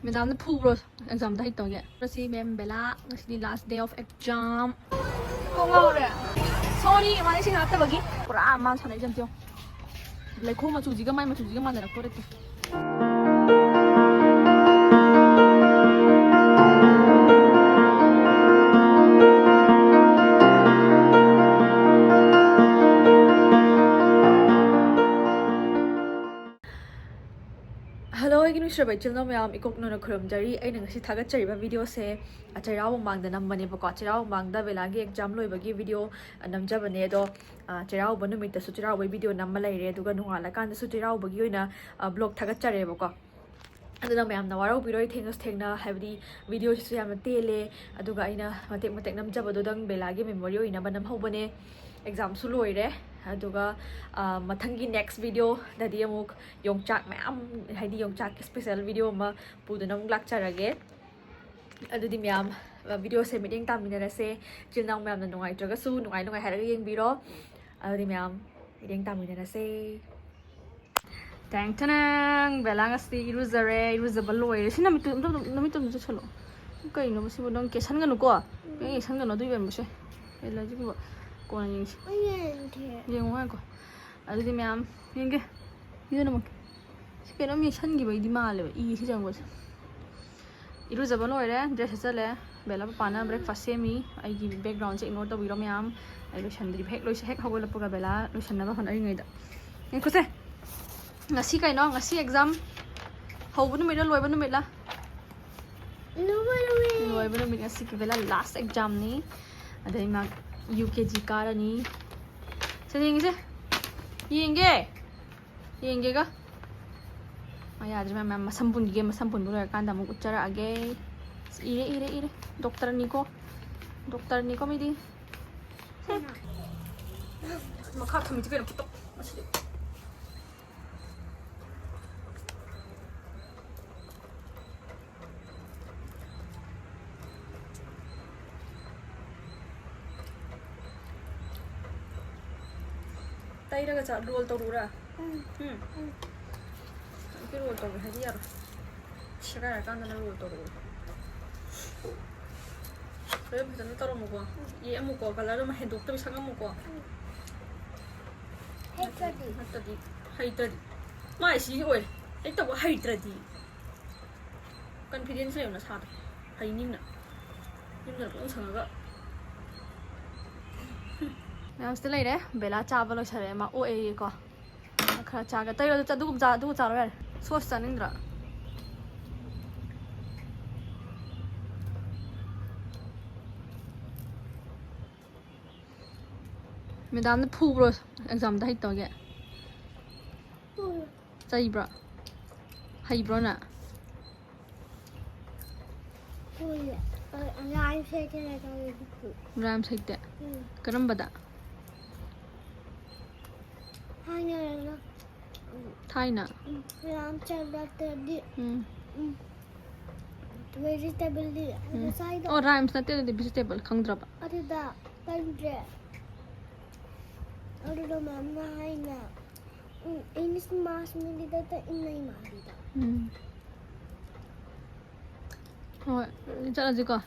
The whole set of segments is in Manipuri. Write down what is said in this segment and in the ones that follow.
Madam, the pool was exam the hit on it. Receive Bella, the last day of exam. Sorry, I'm saying after again. For a month, I jumped you. Like home to Ziga, my Matuziga man, I put it. Hello, I can share by channel. Mayam ikok no na khuram jari. I nang si thagat chari ba video se acharaw mang da nam bane ba ko acharaw mang da belagi exam loi bagi video nam ja bane do acharaw banu mit su charaw bai video nam lai re duga nungala kan su charaw bagi oina blog thagat chare ba ko aduna mayam na warau biroi thengas thengna habdi video su yam tele aduga aina matek nam ja bodo dang belagi memory oina banam hobane exam su loi re aduga mathangi next video dadi amuk yongchak mayam haidi yongchak special video ma puduna amuk lakcharage adudi mayam video se meeting tamina se chinang mayam na nungai traga su nungai haraga yengbiro adudi mayam meeting tamina se tang tanang belanga sti iruzare iruzabaloy sina namitum ju chalo kai no sibo dong ke san ga no ko ke san ga no dui ben buse ela ji ko ko na yin yin wa ko adudi mayam yenge yuna mo ke no mi san gi bai di male I si jang go iruzabaloy re dress chale bela pana breakfast semi ai gi background che ignore to biro mayam ai lo shandri hek lo hek hagol puga bela lo shanna ba hon ai ngai da en ko se ngasi kai no ngasi exam hobunu mi loi banu mi la loi banu mi ngasi ki bela last exam ni adai ma UKG karani se yenge ga aya adri ma masampun bu loi kan da mu uchara age ire dokter ni ko mi di makha thami ti pe putok asli Taira ka roll to rura. Cái roll to hay gì à? Shaka kan na roll to rura. Rồi bây giờ nó tao một quả. Ye amuk ko kala ma hedok to bisang amuk ko. Haitadi. Mai si oi. Ai to haitadi. Confidence yo na sa. Hai nim na. Nim na ko sang ga. Now still later, Bella Chavalo Sarema, O A ko. Krachaga, Tayo do Zara. So stunning. Madam, the pool exam the hit dog yet. Zebra. Hybrona. Ram take that. Karambada. Thina. Vegetable. Oh, rhymes not the vegetable. Kangdrap. Adida. Kangdra. Adida mama haina. Inis mas mili data inay marida. Oh, chala jiko.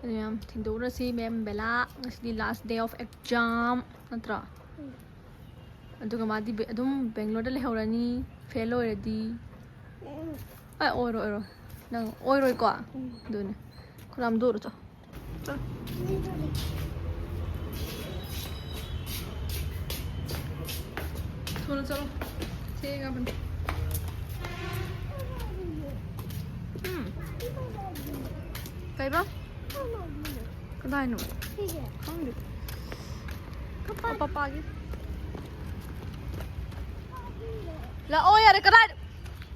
Ma'am, tindura si Ma'am Bella. It's the last day of exam. Natra. Aduga madi adum Bangalore le haurani fail already. Ai oro. Nang oi ko. Dun. Kulam duro to. Chalo. Take up. Cái bác cái này nữa không được papa gì là ôi à cái này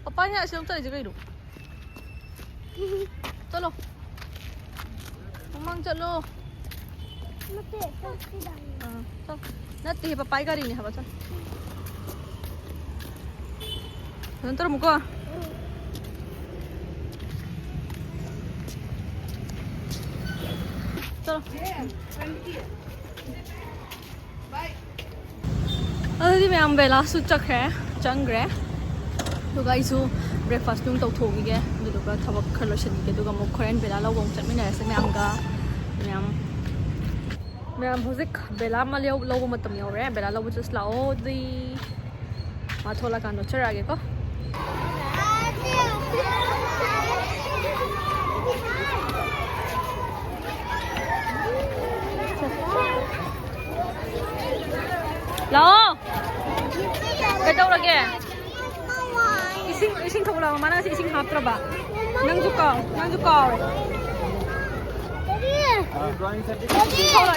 papa nhà xuống tới cái đủ chalo mang chalo natti papa cái này hả bác ntar muka चलो अभी मैं बेला सूचक है changre duga isu breakfast nung tawthogige duga thabak khar loishanige duga mo khoren bela lawong chatmina se मैम हजिक बेला लौब मतम यौरे बेला लौब जस्ट लाओ दी मा थोला कान चरागे को लाओ कदौरगे इसिंग थोला माना इसिंग हापत्रबा नंजु काव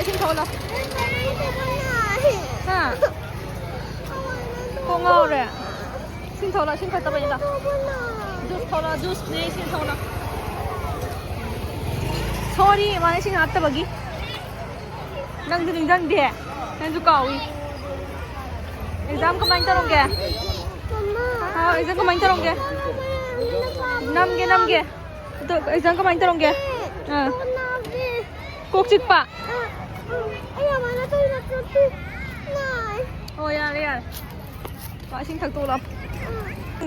Xin thâu là ha cô ngô rồi xin thâu là xin phải tập vậy đó juice thâu là juice đi xin thâu là sorry mà xin hát tập gì đang đi đang đi đang du cầu exam có mấy tao kìa exam có mấy tao kìa năm kìa exam có mấy tao kìa Cục chích bạ. Ôi à, gọi xin thật tụ lắm.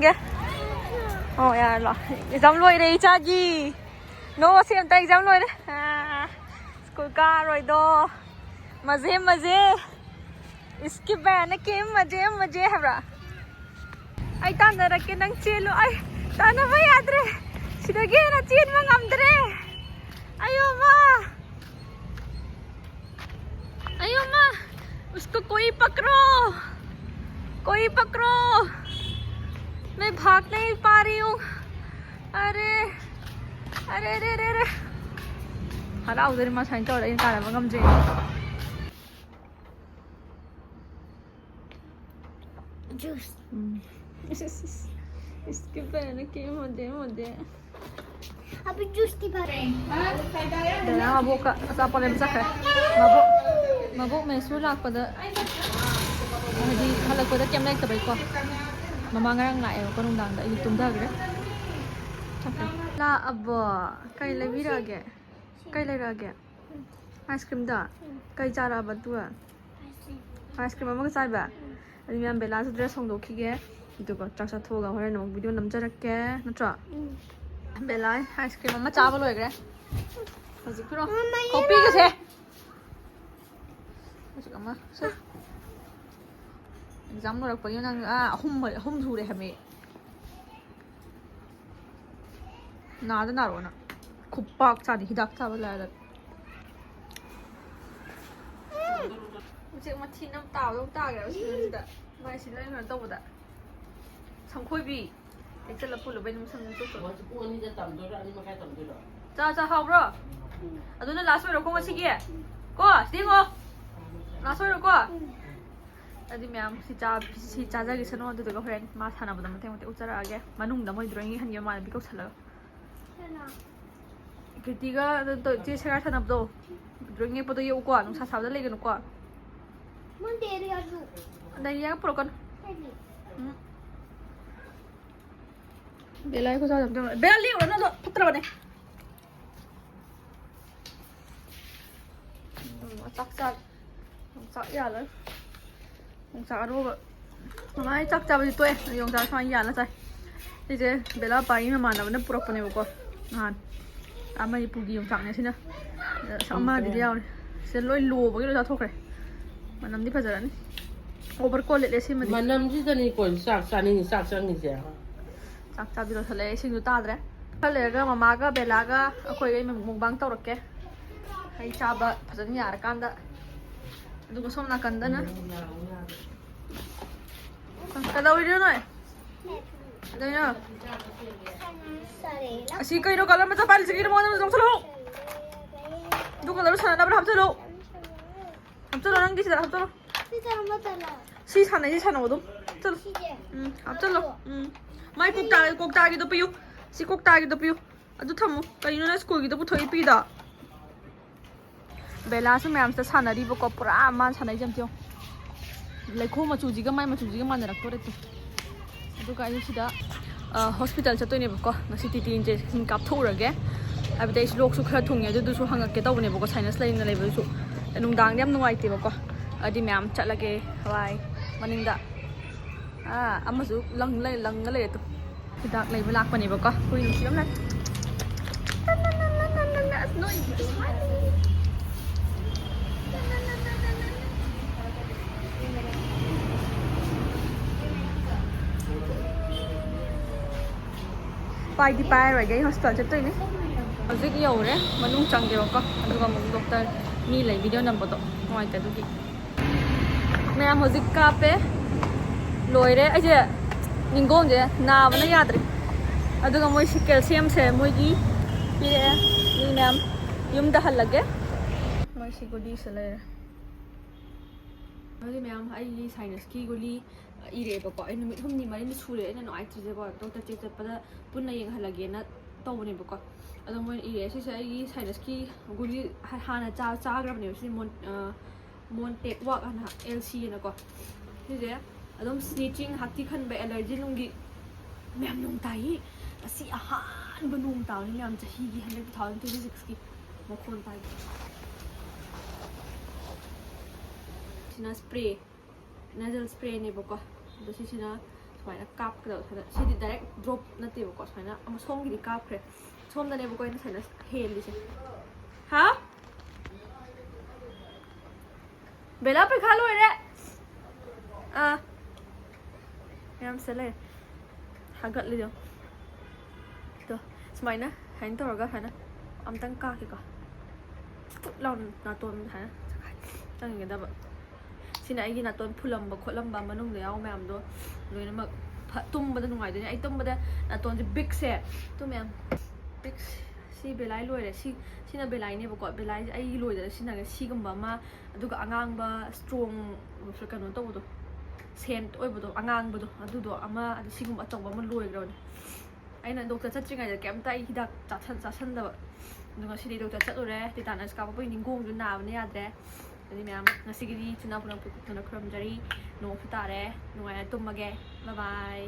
Kìa. Ôi à, dám lôi đây cha gì. Nó xem tay dám lôi đấy. School car rồi đó. Mजे. इसके बहन के मजे है ब्रा. Ai tan ना रखे नंग चेलो आई. ताना भाई याद रे. सिद्धगे ना चेन मंगम दरे. आयो माँ उसको कोई पकड़ो मैं भाग नहीं पा रही हूँ अरे हला उधर माँ साइन तो इन कारण मंगम जे जूस इसके पहले के मुझे अभी जूस की बात dah mabuk ka sa apa lem sak mabuk me su lak pada di halak pada kem naik tabai ko mama ngarang na e ko nung dang da i tum da gre la abba kai le virage kai le rage ice cream da kai jara ba tu ice cream ma sai ba ani myam bela su dress hong do khige itu ko chak sa thoga hore nam video nam jarakke natra Bella ice cream mama cha balo egre haji kro copy ke the haji kama so exam no rak payo nang hum thu re hame na ro na khuppak cha ni hidak cha bala da je ma thi nam taw dong ta ge si da mai si lai na to da sam khoi bi Ito lang po, lubay naman sa mga tuto. Sa how bro? Ano na last word ko nga sige. Ko, stingo. Last word ko. Adi ma'am si cha gi sano dito ko friend mas hana ba naman tayo utsara age. Manung da mo drawing han yo man bikaw sala. Kitiga to je sara thanap do. Drawing po to yo ko anong sasaw da legen ko. Mon deri adu. Dai ya pro kon. Bella ko sa dam. Bella liu na do putra ba ne. Chắc ya le. Chắc ro ba. Mai chắc ba di to e. Yong sa sa ya la sai. Ti je Bella pai ma na na purok pa ne ko. Han. Ama i pugi yong chắc ne sina. Sa ma di ya. Se loi lo ba lo sa thok re. Manam di phajara ni. Over ko le le si ma di. Manam di ta ni ko sak sa ni sak sang ni ja. Chắc bi lo thale sing du ta dre. Thale ga mama ga Bella ga akoi ga mukbang tawrakke. Hai cha ba phajan yar kan da. Aduga somna kan da na. Kada uri no ai. Dai na. Asi kai ro kala ma ta pal sigir mo na jong salo. Du kala sa na bra hap salo. Hap salo nang gi sa hap salo. Si sa na mo dum. Salo. Hap salo. Mai kok ta gi do piu. Si kok ta gi do piu. Adu thamu. Kai no na school gi do pu thoi pi da. Bella su ma'am से सानरी बको पूरा मान सानई जमतियो लेखो मचुजी गा माइ मचुजी गा मान रखतो रेतो अदु का सिदा हॉस्पिटल चतोइने बको ngasi टीटी इंजेक्शन काप थोरगे अबदे इस लोक सु खरा थुंगे अदु सु हंगके तवने बको साइनस लाइन लेबे सु नुंगदांग याम नुंगाइते बको अदि मैम चलगे हवाई मनिंदा ꯑꯃꯁꯨ ꯂꯪꯒ ꯂꯩꯔꯦ ꯇꯨ ꯍꯤꯗꯥꯛ ꯂꯩꯕ ꯂꯥꯛꯄꯅꯦꯕꯀꯣ ꯍꯨꯏ ꯅꯨꯡꯁꯤꯕ ꯂꯥꯛ ꯄꯥꯏꯗꯤ ꯄꯥꯏꯔꯣꯏꯒꯦ ꯑꯩ ꯍꯣꯁꯄꯤꯇꯥꯜ ꯆꯠꯇꯣꯏꯅꯦ ꯍꯧꯖꯤꯛ ꯌꯧꯔꯦ ꯃꯅꯨꯡ ꯆꯪꯒꯦꯕꯀꯣ ꯑꯗꯨꯒ ꯑꯃꯨꯛ ꯗꯣꯛꯇꯔ ꯃꯤ ꯂꯩ ꯚꯤꯗꯤꯑꯣ ꯅꯝꯕꯗꯣ ꯅꯨꯡꯉꯥꯏꯇꯦ ꯑꯗꯨꯒꯤ ꯃꯌꯥꯝ ꯍꯧꯖꯤꯛ ꯀꯥꯞꯄꯦ ꯂꯣꯏꯔꯦ ꯑꯩꯁꯦ ꯅꯤꯡꯒꯣꯡꯁꯦ ꯅꯥꯕꯅ ꯌꯥꯗ꯭ꯔꯦ ꯑꯗꯨꯒ ꯃꯣꯏ ꯀꯦꯜꯁꯤꯌꯝꯁꯦ ꯃꯣꯏꯒꯤ ꯄꯤꯔꯛꯑꯦ ꯃꯤ ꯃꯌꯥꯝ ꯌꯨꯝꯗ ꯍꯜꯂꯒꯦ ꯃꯣꯏ ꯁꯤ ꯒꯨꯂꯤꯁꯦ ꯂꯩꯔꯦ ꯑꯗꯨꯗꯤ ꯃꯌꯥꯝ ꯑꯩꯒꯤ ꯁꯥꯏꯅꯁꯀꯤ ꯒꯨꯂꯤ ꯏꯔꯛꯑꯦꯕꯀꯣ ꯑꯩ ꯅꯨꯃꯤꯠ 4-5 ꯁꯨꯔꯦ ꯑꯩꯅ ꯅꯨꯡꯉꯥꯏꯇ꯭ꯔꯤꯁꯦꯀꯣ ꯗꯣꯛꯇꯔ ꯆꯦꯛ ꯆꯠꯄꯗ ꯄꯨꯟꯅ ꯌꯦꯡꯍꯜꯂꯒꯦꯅ ꯇꯧꯕꯅꯦꯕꯀꯣ ꯑꯗꯣ ꯃꯣꯏꯅ ꯏꯔꯛꯑꯦ ꯁꯤꯁꯦ ꯑꯩꯒꯤ ꯁꯥꯏꯅꯁꯀꯤ ꯒꯨꯂꯤ ꯍꯥꯟꯅ ꯆꯥꯈ꯭ꯔꯕꯅꯦꯕ ꯁꯤꯁꯦ ꯃꯣꯟꯇꯦꯛ ꯋꯥꯛ ꯍꯥꯏꯅ LC ꯍꯥꯏꯅꯀꯣ ꯁꯤꯁꯦ ꯑꯗꯨꯝ ꯁ꯭ꯅꯤꯆꯤꯡ ꯍꯥꯛꯊꯤ ꯈꯟꯕ ꯑꯦꯂꯔꯖꯤ ꯅꯨꯡꯒꯤ ꯃꯌꯥꯝ ꯅꯣꯡ ꯇꯥꯏꯌꯦ ꯑꯁꯤ ꯑꯍꯥꯟꯕ ꯅꯣꯡ ꯇꯥꯕꯅꯤ ꯃꯌꯥꯝ ꯆꯍꯤꯒꯤ 2026ꯀꯤ ꯃꯈꯣꯟ ꯇꯥꯏ ꯁꯤꯅ ꯁ꯭ꯄ꯭ꯔꯦ ꯅꯦꯖꯜ ꯁ꯭ꯄ꯭ꯔꯦꯅꯦꯕꯀꯣ ꯑꯗꯣ ꯁꯤꯁꯤꯅ ꯁꯨꯃꯥꯏꯅ ꯀꯥꯞꯀꯗꯕ ꯁꯤꯗꯤ ꯗꯥꯏꯔꯦꯛ ꯗ꯭ꯔꯣꯞ ꯅꯠꯇꯦꯕꯀꯣ ꯁꯨꯃꯥꯏꯅ ꯑꯃ ꯁꯣꯝꯒꯤꯗꯤ ꯀꯥꯞꯈ꯭ꯔꯦ ꯁꯣꯝꯗꯅꯦꯕꯀꯣ ꯑꯩꯅ ꯁꯥꯏꯅꯁ ꯍꯦꯜꯂꯤꯁꯦ ꯍꯥ ꯕꯦꯂꯥ ꯄꯩꯈꯥ ꯂꯣꯏꯔꯦ ꯃꯌꯥꯝ ꯁꯤꯗ ꯂꯩꯔꯦ ꯍꯥꯒꯠꯂꯤꯗꯣ ꯑꯗꯣ ꯁꯨꯃꯥꯏꯅ ꯇꯧꯔꯒ ꯁꯨꯃꯥꯏꯅ ꯑꯝꯇꯪ ꯀꯥꯛꯀꯦꯀꯣ ꯐꯨꯠ ꯂꯥꯎꯅ ꯅꯥꯇꯣꯟ ꯁꯨꯃꯥꯏꯅ ꯆꯪꯒꯗꯕ ꯁꯤꯅ ꯑꯩꯒꯤ ꯅꯥꯇꯣꯟ ꯐꯨꯜꯂꯝꯕ ꯈꯣꯠꯂꯝꯕ ꯃꯅꯨꯡꯗ ꯌꯥꯎꯕ ꯃꯌꯥꯝꯗꯣ ꯂꯣꯏꯅꯃꯛ ꯇꯨꯝꯕꯗ ꯅꯨꯡꯉꯥꯏꯗꯣꯏꯅꯦ ꯑꯩ ꯇꯨꯝꯕꯗ ꯅꯥꯇꯣꯟꯁꯦ ꯕꯤꯛꯁꯦ ꯃꯌꯥꯝ ꯕꯤꯛꯁ ꯁꯤ ꯕꯦꯂꯥꯏ ꯂꯣꯏꯔꯦ ꯁꯤꯅ ꯕꯦꯂꯥꯏꯅꯦꯕꯀꯣ ꯕꯦꯂꯥꯏꯁꯦ ꯑꯩꯒꯤ ꯂꯣꯏꯗꯅ ꯁꯤꯖꯤꯟꯅꯔꯦ ꯁꯤꯒꯨꯝꯕ ꯑꯃ ꯑꯗꯨꯒ ꯑꯉꯥꯡꯕ ꯁ꯭ꯇ꯭ꯔꯣꯡ ꯀꯩꯅꯣ ꯇꯧꯕꯗꯣ ꯁꯦꯟꯠ ꯑꯣꯏꯕꯗꯣ ꯑꯉꯥꯡꯕꯗꯣ ꯑꯗꯨꯗꯣ ꯑꯃ ꯑꯗꯨ ꯁꯤꯒꯨꯝꯕ ꯑꯆꯧꯕ ꯑꯃ ꯂꯣꯏꯈ꯭ꯔꯕꯅꯦ ꯑꯩꯅ ꯗꯣꯛꯇꯔ ꯆꯠꯇ꯭ꯔꯤꯉꯩꯗ ꯀꯩꯝꯇ ꯑꯩ ꯍꯤꯗꯥꯛ ꯆꯥꯁꯟꯗꯕ ꯑꯗꯣ ꯉꯁꯤꯗꯤ ꯗꯣꯛꯇꯔ ꯆꯠꯂꯨꯔꯦ ꯇꯤꯇꯥꯅꯁ ꯀꯥꯞꯄꯛꯄꯒꯤ ꯅꯤꯡꯒꯣꯡꯁꯨ ꯅꯥꯕꯅ ꯌꯥꯗ꯭ꯔꯦ ꯑꯗꯨꯗꯤ ꯃꯌꯥꯝ ꯉꯁꯤꯒꯤꯗꯤ ꯆꯤꯟꯅꯥ ꯄꯨꯅ ꯈꯨꯔꯨꯝꯖꯔꯤ ꯅꯣꯡꯁꯨ ꯇꯥꯔꯦ ꯅꯨꯡꯉꯥꯏꯅ ꯇꯨꯝꯃꯒꯦ ꯕꯥꯏ ꯕꯥꯏ